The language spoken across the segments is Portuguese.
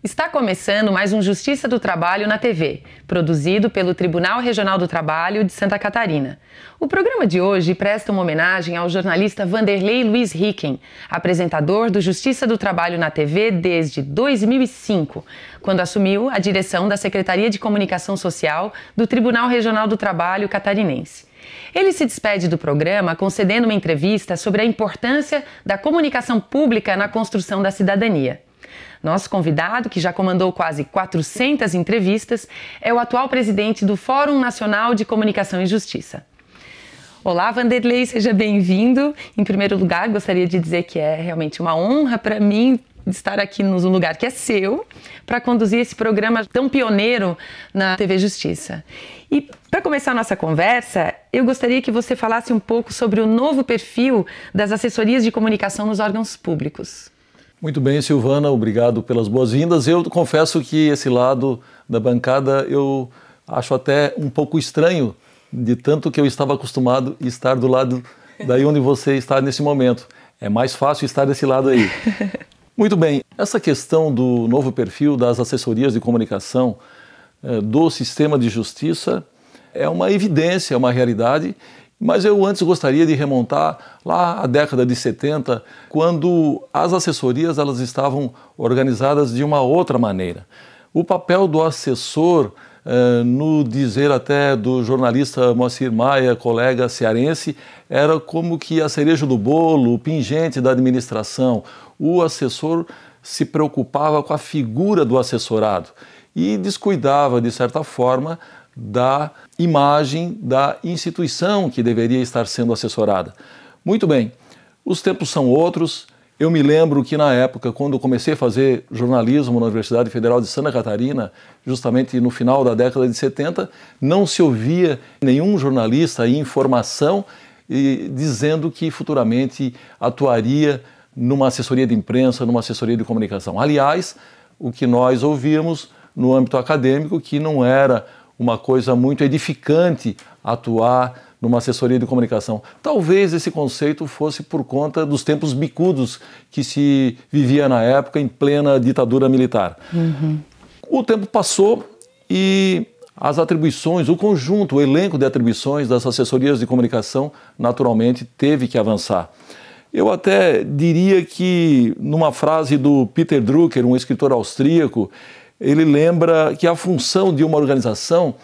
Está começando mais um Justiça do Trabalho na TV, produzido pelo Tribunal Regional do Trabalho de Santa Catarina. O programa de hoje presta uma homenagem ao jornalista Vanderlei Luiz Ricken, apresentador do Justiça do Trabalho na TV desde 2005, quando assumiu a direção da Secretaria de Comunicação Social do Tribunal Regional do Trabalho catarinense. Ele se despede do programa concedendo uma entrevista sobre a importância da comunicação pública na construção da cidadania. Nosso convidado, que já comandou quase 400 entrevistas, é o atual presidente do Fórum Nacional de Comunicação e Justiça. Olá, Vanderlei, seja bem-vindo. Em primeiro lugar, gostaria de dizer que é realmente uma honra para mim estar aqui num lugar que é seu, para conduzir esse programa tão pioneiro na TV Justiça. E para começar a nossa conversa, eu gostaria que você falasse um pouco sobre o novo perfil das assessorias de comunicação nos órgãos públicos. Muito bem, Silvana, obrigado pelas boas-vindas. Eu confesso que esse lado da bancada eu acho até um pouco estranho, de tanto que eu estava acostumado a estar do lado daí onde você está nesse momento. É mais fácil estar desse lado aí. Muito bem, essa questão do novo perfil das assessorias de comunicação do sistema de justiça é uma evidência, é uma realidade. Mas eu antes gostaria de remontar lá à década de 70, quando as assessorias elas estavam organizadas de uma outra maneira. O papel do assessor, no dizer até do jornalista Moacir Maia, colega cearense, era como que a cereja do bolo, o pingente da administração. O assessor se preocupava com a figura do assessorado e descuidava, de certa forma, da imagem da instituição que deveria estar sendo assessorada. Muito bem, os tempos são outros. Eu me lembro que na época, quando comecei a fazer jornalismo na Universidade Federal de Santa Catarina, justamente no final da década de 70, não se ouvia nenhum jornalista em formação dizendo que futuramente atuaria numa assessoria de imprensa, numa assessoria de comunicação. Aliás, o que nós ouvíamos no âmbito acadêmico que não era uma coisa muito edificante atuar numa assessoria de comunicação. Talvez esse conceito fosse por conta dos tempos bicudos que se vivia na época, em plena ditadura militar. O tempo passou e as atribuições, o conjunto, o elenco de atribuições das assessorias de comunicação, naturalmente, teve que avançar. Eu até diria que, numa frase do Peter Drucker, um escritor austríaco, ele lembra que a função de uma organização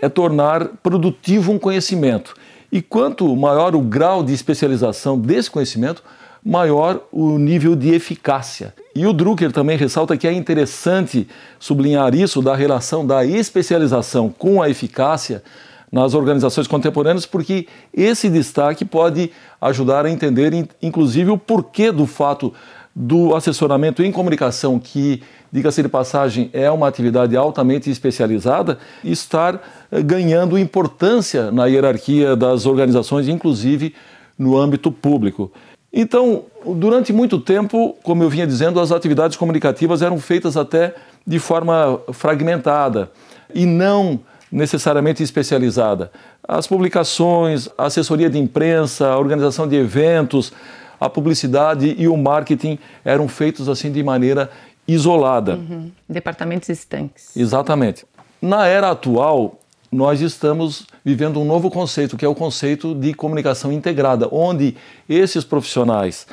é tornar produtivo um conhecimento. E quanto maior o grau de especialização desse conhecimento, maior o nível de eficácia. E o Drucker também ressalta que é interessante sublinhar isso da relação da especialização com a eficácia nas organizações contemporâneas, porque esse destaque pode ajudar a entender, inclusive, o porquê do fato do assessoramento em comunicação, que, diga-se de passagem, é uma atividade altamente especializada, estar ganhando importância na hierarquia das organizações, inclusive no âmbito público. Então, durante muito tempo, como eu vinha dizendo, as atividades comunicativas eram feitas até de forma fragmentada e não necessariamente especializada. As publicações, a assessoria de imprensa, a organização de eventos, a publicidade e o marketing eram feitos assim de maneira isolada. Departamentos estanques. Exatamente. Na era atual, nós estamos vivendo um novo conceito, que é o conceito de comunicação integrada, onde esses profissionais,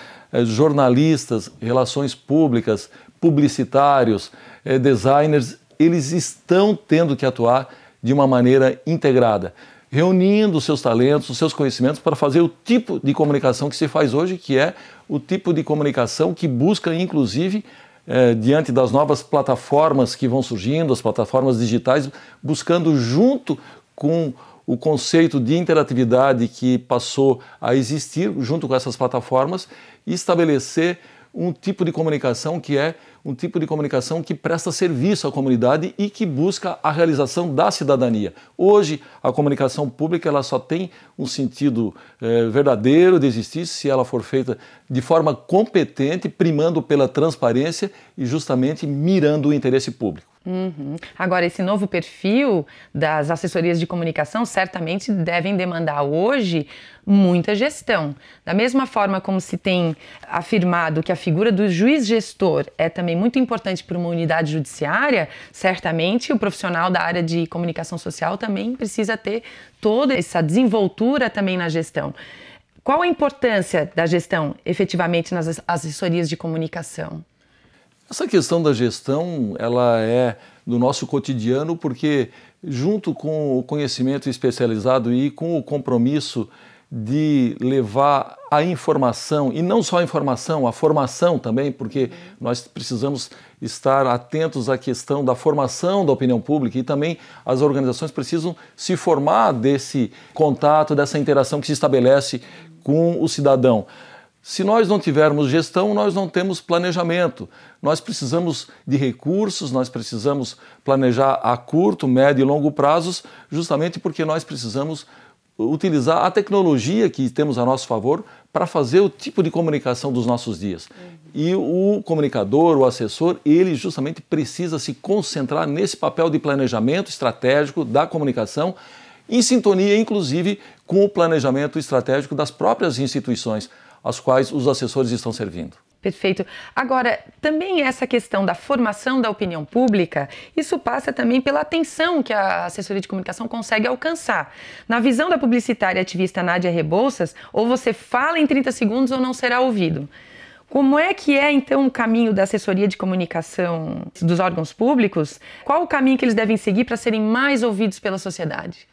jornalistas, relações públicas, publicitários, designers, eles estão tendo que atuar de uma maneira integrada, reunindo os seus talentos, os seus conhecimentos para fazer o tipo de comunicação que se faz hoje, que é o tipo de comunicação que busca, inclusive, diante das novas plataformas que vão surgindo, as plataformas digitais, buscando, junto com o conceito de interatividade que passou a existir, junto com essas plataformas, estabelecer um tipo de comunicação que é um tipo de comunicação que presta serviço à comunidade e que busca a realização da cidadania. Hoje, a comunicação pública ela só tem um sentido verdadeiro de existir se ela for feita de forma competente, primando pela transparência e justamente mirando o interesse público. Agora, esse novo perfil das assessorias de comunicação certamente devem demandar hoje muita gestão. Da mesma forma como se tem afirmado que a figura do juiz gestor é também muito importante para uma unidade judiciária, certamente o profissional da área de comunicação social também precisa ter toda essa desenvoltura também na gestão. Qual a importância da gestão efetivamente nas assessorias de comunicação? Essa questão da gestão, ela é do nosso cotidiano porque, junto com o conhecimento especializado e com o compromisso de levar a informação, e não só a informação, a formação também, porque nós precisamos estar atentos à questão da formação da opinião pública e também as organizações precisam se formar desse contato, dessa interação que se estabelece com o cidadão. Se nós não tivermos gestão, nós não temos planejamento. Nós precisamos de recursos, nós precisamos planejar a curto, médio e longo prazos, justamente porque nós precisamos utilizar a tecnologia que temos a nosso favor para fazer o tipo de comunicação dos nossos dias. E o comunicador, o assessor, ele justamente precisa se concentrar nesse papel de planejamento estratégico da comunicação, em sintonia, inclusive, com o planejamento estratégico das próprias instituições às quais os assessores estão servindo. Perfeito. Agora, também essa questão da formação da opinião pública, isso passa também pela atenção que a assessoria de comunicação consegue alcançar. Na visão da publicitária ativista Nádia Rebouças, ou você fala em 30 segundos ou não será ouvido. Como é que é, então, o caminho da assessoria de comunicação dos órgãos públicos? Qual o caminho que eles devem seguir para serem mais ouvidos pela sociedade?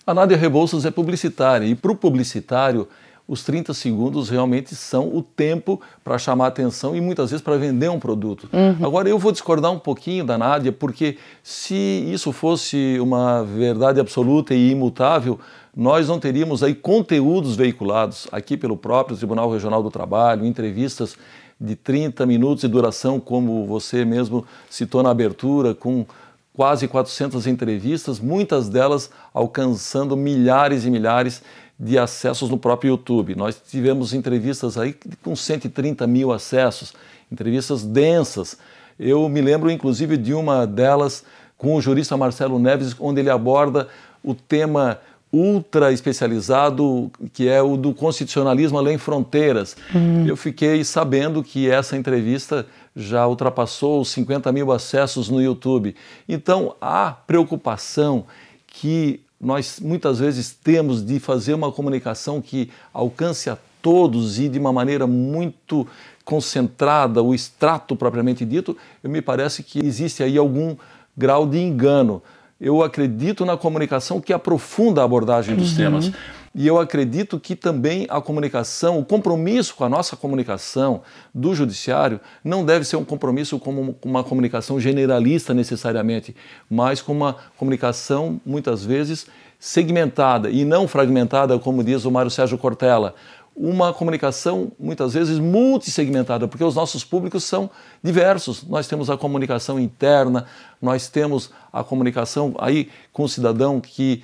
A Nádia Rebouças é publicitária e, para o publicitário, os 30 segundos realmente são o tempo para chamar atenção e muitas vezes para vender um produto. Agora eu vou discordar um pouquinho da Nádia, porque se isso fosse uma verdade absoluta e imutável, nós não teríamos aí conteúdos veiculados aqui pelo próprio Tribunal Regional do Trabalho, entrevistas de 30 minutos de duração, como você mesmo citou na abertura, com quase 400 entrevistas, muitas delas alcançando milhares e milhares de acessos no próprio YouTube. Nós tivemos entrevistas aí com 130 mil acessos, entrevistas densas. Eu me lembro inclusive de uma delas com o jurista Marcelo Neves, onde ele aborda o tema ultra especializado, que é o do constitucionalismo além fronteiras. Eu fiquei sabendo que essa entrevista já ultrapassou os 50 mil acessos no YouTube. Então, a preocupação que nós muitas vezes temos de fazer uma comunicação que alcance a todos e de uma maneira muito concentrada, o extrato propriamente dito, me parece que existe aí algum grau de engano. Eu acredito na comunicação que aprofunda a abordagem dos temas. E eu acredito que também a comunicação, o compromisso com a nossa comunicação do judiciário não deve ser um compromisso como uma comunicação generalista necessariamente, mas com uma comunicação muitas vezes segmentada e não fragmentada, como diz o Mário Sérgio Cortella. Uma comunicação muitas vezes multissegmentada, porque os nossos públicos são diversos. Nós temos a comunicação interna, nós temos a comunicação aí com o cidadão que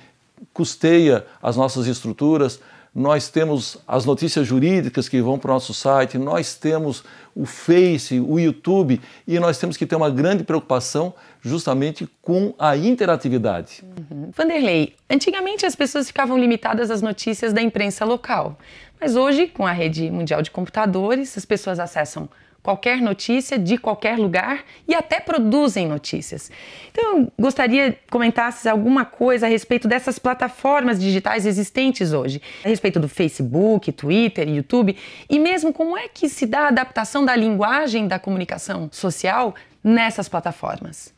custeia as nossas estruturas, nós temos as notícias jurídicas que vão para o nosso site, nós temos o Face, o YouTube, e nós temos que ter uma grande preocupação justamente com a interatividade. Vanderlei, antigamente as pessoas ficavam limitadas às notícias da imprensa local, mas hoje, com a rede mundial de computadores, as pessoas acessam qualquer notícia, de qualquer lugar e até produzem notícias. Então, eu gostaria que comentasse alguma coisa a respeito dessas plataformas digitais existentes hoje, a respeito do Facebook, Twitter, YouTube, e mesmo como é que se dá a adaptação da linguagem da comunicação social nessas plataformas.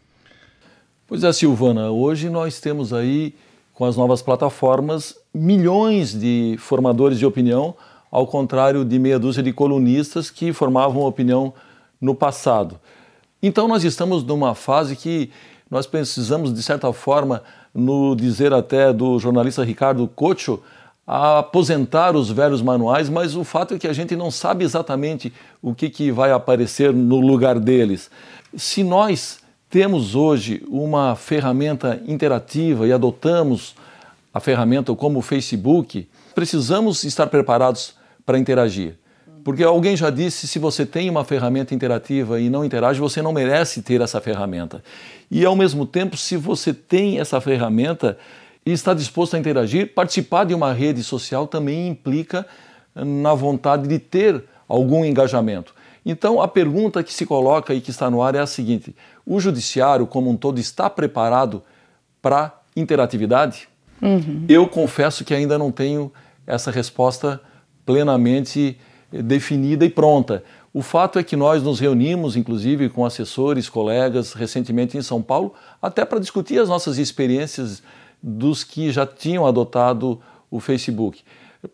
Pois é, Silvana, hoje nós temos aí, com as novas plataformas, milhões de formadores de opinião, ao contrário de meia dúzia de colunistas que formavam opinião no passado. Então nós estamos numa fase que nós precisamos, de certa forma, no dizer até do jornalista Ricardo Cocho, aposentar os velhos manuais, mas o fato é que a gente não sabe exatamente o que vai aparecer no lugar deles. Se nós temos hoje uma ferramenta interativa e adotamos a ferramenta como o Facebook, precisamos estar preparados para interagir. Porque alguém já disse, se você tem uma ferramenta interativa e não interage, você não merece ter essa ferramenta. E ao mesmo tempo, se você tem essa ferramenta e está disposto a interagir, participar de uma rede social também implica na vontade de ter algum engajamento. Então, a pergunta que se coloca e que está no ar é a seguinte: o judiciário como um todo está preparado para interatividade? Eu confesso que ainda não tenho essa resposta plenamente definida e pronta. O fato é que nós nos reunimos, inclusive, com assessores, colegas, recentemente em São Paulo, até para discutir as nossas experiências dos que já tinham adotado o Facebook.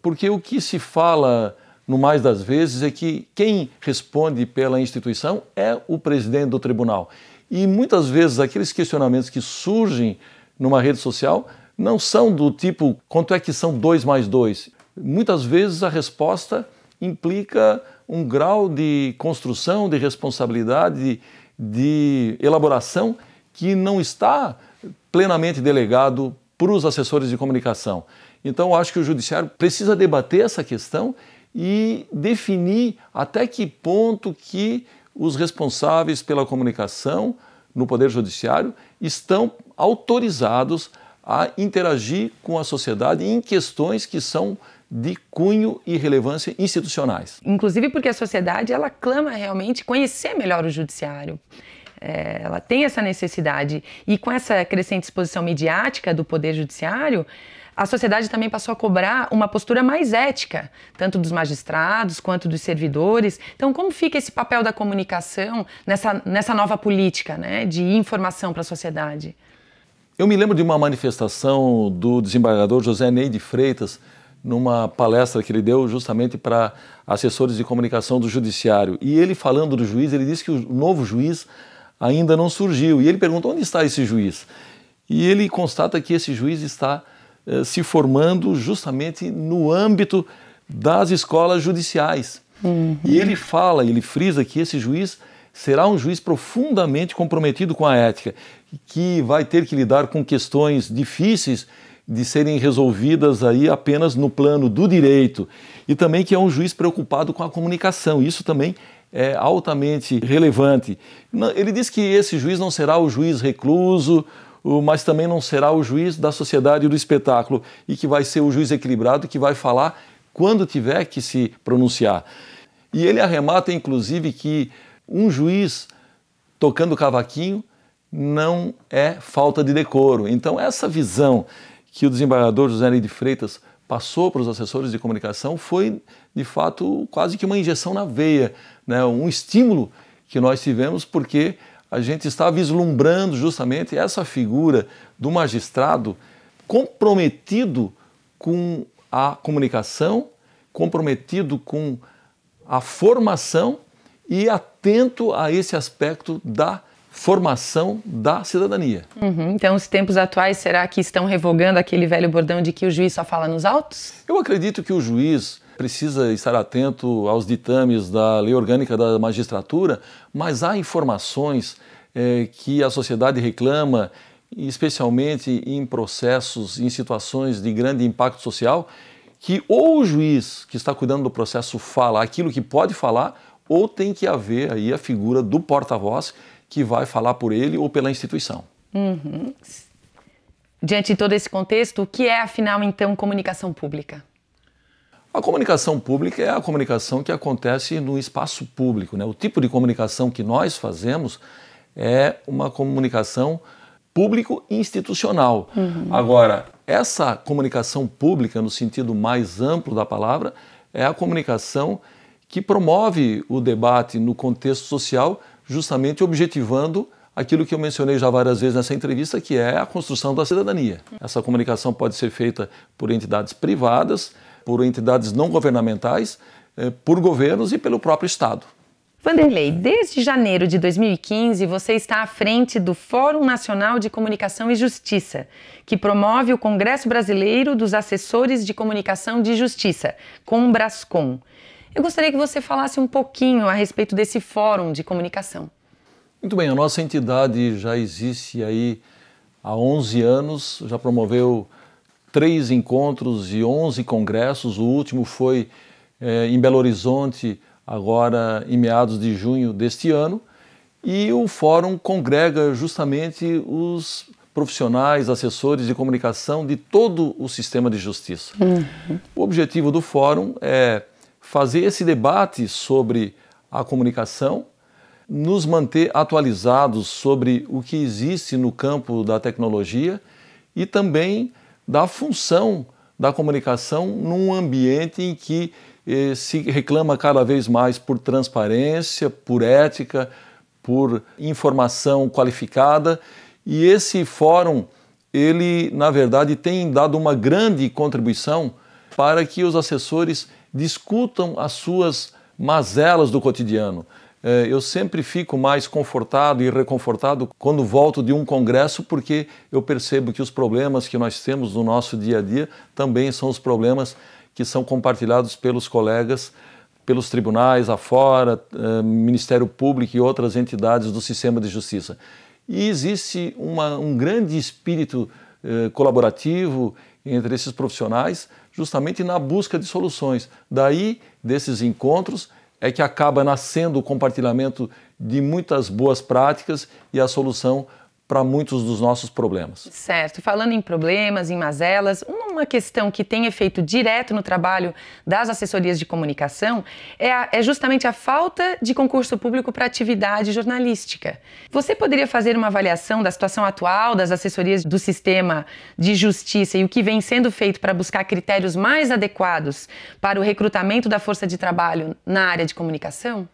Porque o que se fala, no mais das vezes, é que quem responde pela instituição é o presidente do tribunal. E muitas vezes aqueles questionamentos que surgem numa rede social não são do tipo, quanto é que são 2 mais 2? Muitas vezes a resposta implica um grau de construção, de responsabilidade, de elaboração que não está plenamente delegado para os assessores de comunicação. Então, eu acho que o judiciário precisa debater essa questão e definir até que ponto que os responsáveis pela comunicação no Poder Judiciário estão autorizados a interagir com a sociedade em questões que são de cunho e relevância institucionais. Inclusive porque a sociedade, ela clama realmente conhecer melhor o judiciário. Ela tem essa necessidade. E com essa crescente exposição midiática do Poder Judiciário, a sociedade também passou a cobrar uma postura mais ética, tanto dos magistrados quanto dos servidores. Então, como fica esse papel da comunicação nessa nova política, né, de informação para a sociedade? Eu me lembro de uma manifestação do desembargador José Ney de Freitas, numa palestra que ele deu justamente para assessores de comunicação do Judiciário. E ele, falando do juiz, ele disse que o novo juiz ainda não surgiu. E ele perguntou: onde está esse juiz? E ele constata que esse juiz está se formando justamente no âmbito das escolas judiciais. E ele fala, ele frisa que esse juiz será um juiz profundamente comprometido com a ética, que vai ter que lidar com questões difíceis de serem resolvidas aí apenas no plano do direito, e também que é um juiz preocupado com a comunicação. Isso também é altamente relevante. Ele diz que esse juiz não será o juiz recluso, mas também não será o juiz da sociedade e do espetáculo, e que vai ser o juiz equilibrado que vai falar quando tiver que se pronunciar. E ele arremata, inclusive, que um juiz tocando cavaquinho não é falta de decoro. Então, essa visão que o desembargador José Ney de Freitas passou para os assessores de comunicação foi, de fato, quase que uma injeção na veia, né? Um estímulo que nós tivemos, porque a gente está vislumbrando justamente essa figura do magistrado comprometido com a comunicação, comprometido com a formação e atento a esse aspecto da formação da cidadania. Então, os tempos atuais, será que estão revogando aquele velho bordão de que o juiz só fala nos autos? Eu acredito que o juiz precisa estar atento aos ditames da Lei Orgânica da Magistratura, mas há informações que a sociedade reclama, especialmente em processos, em situações de grande impacto social, que ou o juiz que está cuidando do processo fala aquilo que pode falar, ou tem que haver aí a figura do porta-voz que vai falar por ele ou pela instituição. Diante de todo esse contexto, o que é, afinal, então, comunicação pública? A comunicação pública é a comunicação que acontece no espaço público, né? O tipo de comunicação que nós fazemos é uma comunicação público-institucional. Agora, essa comunicação pública, no sentido mais amplo da palavra, é a comunicação que promove o debate no contexto social, justamente objetivando aquilo que eu mencionei já várias vezes nessa entrevista, que é a construção da cidadania. Essa comunicação pode ser feita por entidades privadas, por entidades não governamentais, por governos e pelo próprio Estado. Vanderlei, desde janeiro de 2015, você está à frente do Fórum Nacional de Comunicação e Justiça, que promove o Congresso Brasileiro dos Assessores de Comunicação de Justiça, CONBRASCOM. Eu gostaria que você falasse um pouquinho a respeito desse fórum de comunicação. Muito bem, a nossa entidade já existe aí há 11 anos, já promoveu 3 encontros e 11 congressos. O último foi em Belo Horizonte, agora em meados de junho deste ano, e o fórum congrega justamente os profissionais, assessores de comunicação de todo o sistema de justiça. O objetivo do fórum é fazer esse debate sobre a comunicação, nos manter atualizados sobre o que existe no campo da tecnologia e também da função da comunicação num ambiente em que se reclama cada vez mais por transparência, por ética, por informação qualificada, e esse fórum, ele, na verdade, tem dado uma grande contribuição para que os assessores discutam as suas mazelas do cotidiano. Eu sempre fico mais confortado e reconfortado quando volto de um congresso, porque eu percebo que os problemas que nós temos no nosso dia a dia também são os problemas que são compartilhados pelos colegas, pelos tribunais afora, Ministério Público e outras entidades do sistema de justiça. E existe um grande espírito colaborativo entre esses profissionais, justamente na busca de soluções. Daí, desses encontros, é que acaba nascendo o compartilhamento de muitas boas práticas e a solução para muitos dos nossos problemas. Certo. Falando em problemas, em mazelas, uma questão que tem efeito direto no trabalho das assessorias de comunicação é justamente a falta de concurso público para atividade jornalística. Você poderia fazer uma avaliação da situação atual das assessorias do sistema de justiça e o que vem sendo feito para buscar critérios mais adequados para o recrutamento da força de trabalho na área de comunicação?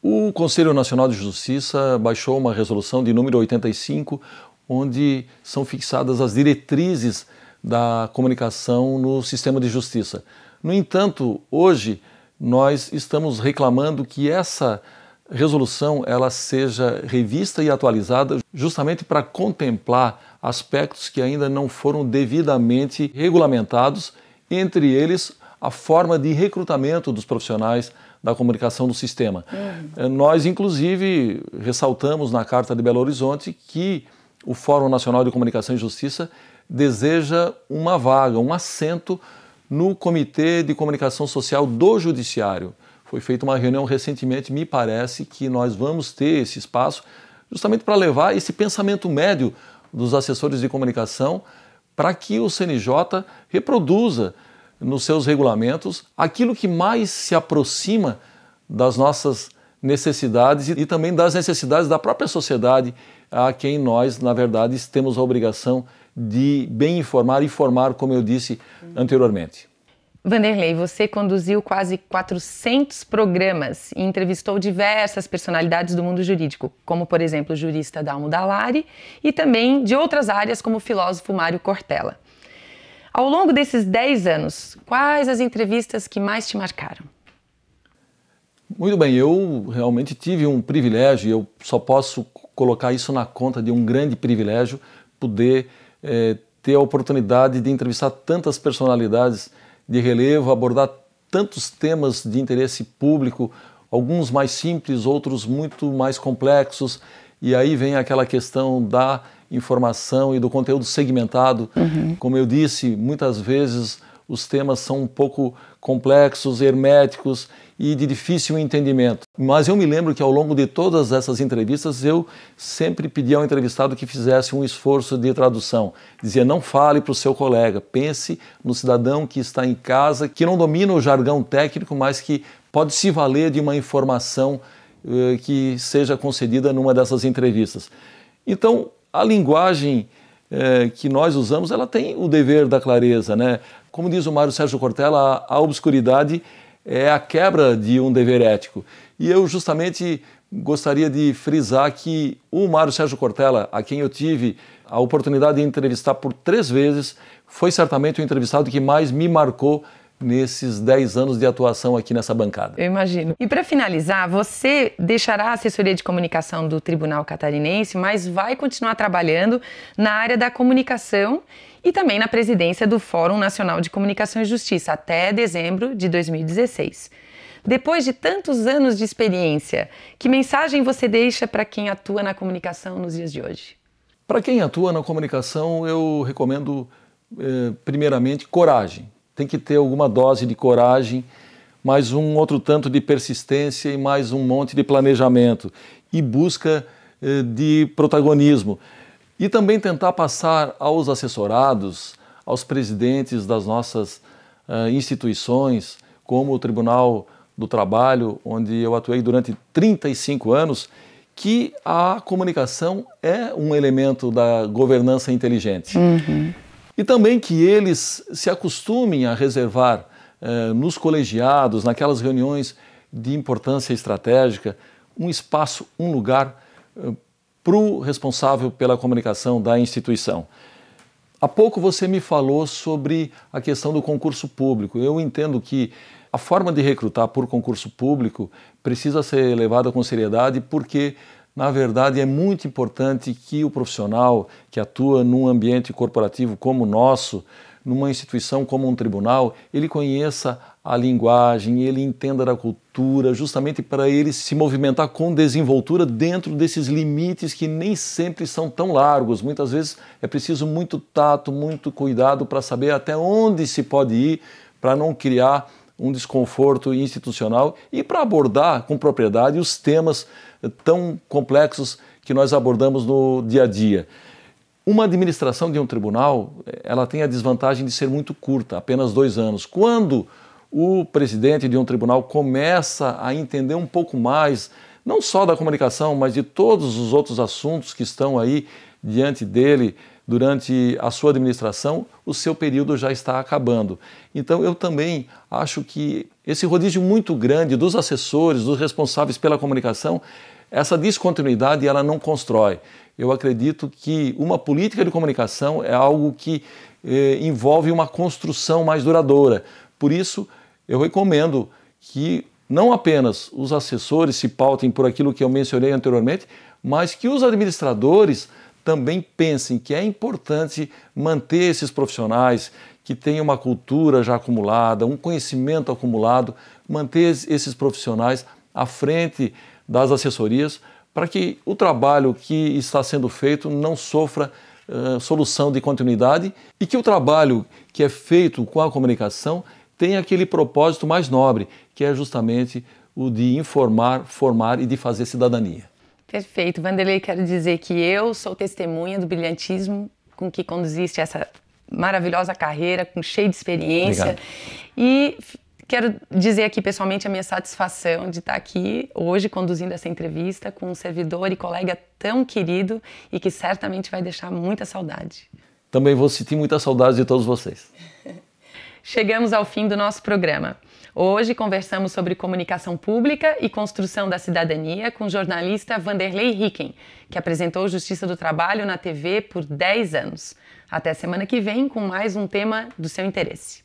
O Conselho Nacional de Justiça baixou uma resolução de número 85, onde são fixadas as diretrizes da comunicação no sistema de justiça. No entanto, hoje nós estamos reclamando que essa resolução ela seja revista e atualizada justamente para contemplar aspectos que ainda não foram devidamente regulamentados, entre eles a forma de recrutamento dos profissionais da comunicação do sistema. Nós, inclusive, ressaltamos na Carta de Belo Horizonte que o Fórum Nacional de Comunicação e Justiça deseja uma vaga, um assento no Comitê de Comunicação Social do Judiciário. Foi feita uma reunião recentemente, me parece que nós vamos ter esse espaço justamente para levar esse pensamento médio dos assessores de comunicação para que o CNJ reproduza nos seus regulamentos aquilo que mais se aproxima das nossas necessidades e também das necessidades da própria sociedade a quem nós, na verdade, temos a obrigação de bem informar e formar, como eu disse anteriormente. Vanderlei, você conduziu quase 400 programas e entrevistou diversas personalidades do mundo jurídico, como, por exemplo, o jurista Dalmo Dallari e também de outras áreas, como o filósofo Mário Cortella. Ao longo desses 10 anos, quais as entrevistas que mais te marcaram? Muito bem, eu realmente tive um privilégio, eu só posso colocar isso na conta de um grande privilégio, poder ter a oportunidade de entrevistar tantas personalidades de relevo, abordar tantos temas de interesse público, alguns mais simples, outros muito mais complexos, e aí vem aquela questão da informação e do conteúdo segmentado. Como eu disse, muitas vezes os temas são um pouco complexos, herméticos e de difícil entendimento. Mas eu me lembro que ao longo de todas essas entrevistas eu sempre pedi ao entrevistado que fizesse um esforço de tradução. Dizia, não fale para o seu colega, pense no cidadão que está em casa, que não domina o jargão técnico, mas que pode se valer de uma informação que seja concedida numa dessas entrevistas. Então, a linguagem que nós usamos, ela tem o dever da clareza, né? Como diz o Mário Sérgio Cortella, a obscuridade é a quebra de um dever ético. E eu justamente gostaria de frisar que o Mário Sérgio Cortella, a quem eu tive a oportunidade de entrevistar por 3 vezes, foi certamente o entrevistado que mais me marcou nesses 10 anos de atuação aqui nessa bancada. Eu imagino. E para finalizar, você deixará a assessoria de comunicação do Tribunal Catarinense, mas vai continuar trabalhando na área da comunicação e também na presidência do Fórum Nacional de Comunicação e Justiça até dezembro de 2016. Depois de tantos anos de experiência, que mensagem você deixa para quem atua na comunicação nos dias de hoje? Para quem atua na comunicação, eu recomendo, primeiramente, coragem. Tem que ter alguma dose de coragem, mais um outro tanto de persistência e mais um monte de planejamento e busca de protagonismo. E também tentar passar aos assessorados, aos presidentes das nossas instituições, como o Tribunal do Trabalho, onde eu atuei durante 35 anos, que a comunicação é um elemento da governança inteligente. E também que eles se acostumem a reservar nos colegiados, naquelas reuniões de importância estratégica, um espaço, um lugar para o responsável pela comunicação da instituição. Há pouco você me falou sobre a questão do concurso público. Eu entendo que a forma de recrutar por concurso público precisa ser levada com seriedade porque, na verdade, é muito importante que o profissional que atua num ambiente corporativo como o nosso, numa instituição como um tribunal, ele conheça a linguagem, ele entenda da cultura, justamente para ele se movimentar com desenvoltura dentro desses limites que nem sempre são tão largos. Muitas vezes é preciso muito tato, muito cuidado para saber até onde se pode ir, para não criar um desconforto institucional e para abordar com propriedade os temas tão complexos que nós abordamos no dia a dia. Uma administração de um tribunal, ela tem a desvantagem de ser muito curta, apenas 2 anos. Quando o presidente de um tribunal começa a entender um pouco mais, não só da comunicação, mas de todos os outros assuntos que estão aí diante dele durante a sua administração, o seu período já está acabando. Então eu também acho que esse rodízio muito grande dos assessores, dos responsáveis pela comunicação, essa descontinuidade ela não constrói. Eu acredito que uma política de comunicação é algo que envolve uma construção mais duradoura. Por isso, eu recomendo que não apenas os assessores se pautem por aquilo que eu mencionei anteriormente, mas que os administradores também pensem que é importante manter esses profissionais que têm uma cultura já acumulada, um conhecimento acumulado, manter esses profissionais à frente das assessorias para que o trabalho que está sendo feito não sofra solução de continuidade e que o trabalho que é feito com a comunicação tenha aquele propósito mais nobre, que é justamente o de informar, formar e de fazer cidadania. Perfeito. Vanderlei, quero dizer que eu sou testemunha do brilhantismo com que conduziste essa maravilhosa carreira, cheia de experiência. Obrigado. E quero dizer aqui pessoalmente a minha satisfação de estar aqui hoje conduzindo essa entrevista com um servidor e colega tão querido e que certamente vai deixar muita saudade. Também vou sentir muita saudade de todos vocês. Chegamos ao fim do nosso programa. Hoje conversamos sobre comunicação pública e construção da cidadania com o jornalista Vanderlei Hicken, que apresentou Justiça do Trabalho na TV por 10 anos. Até semana que vem com mais um tema do seu interesse.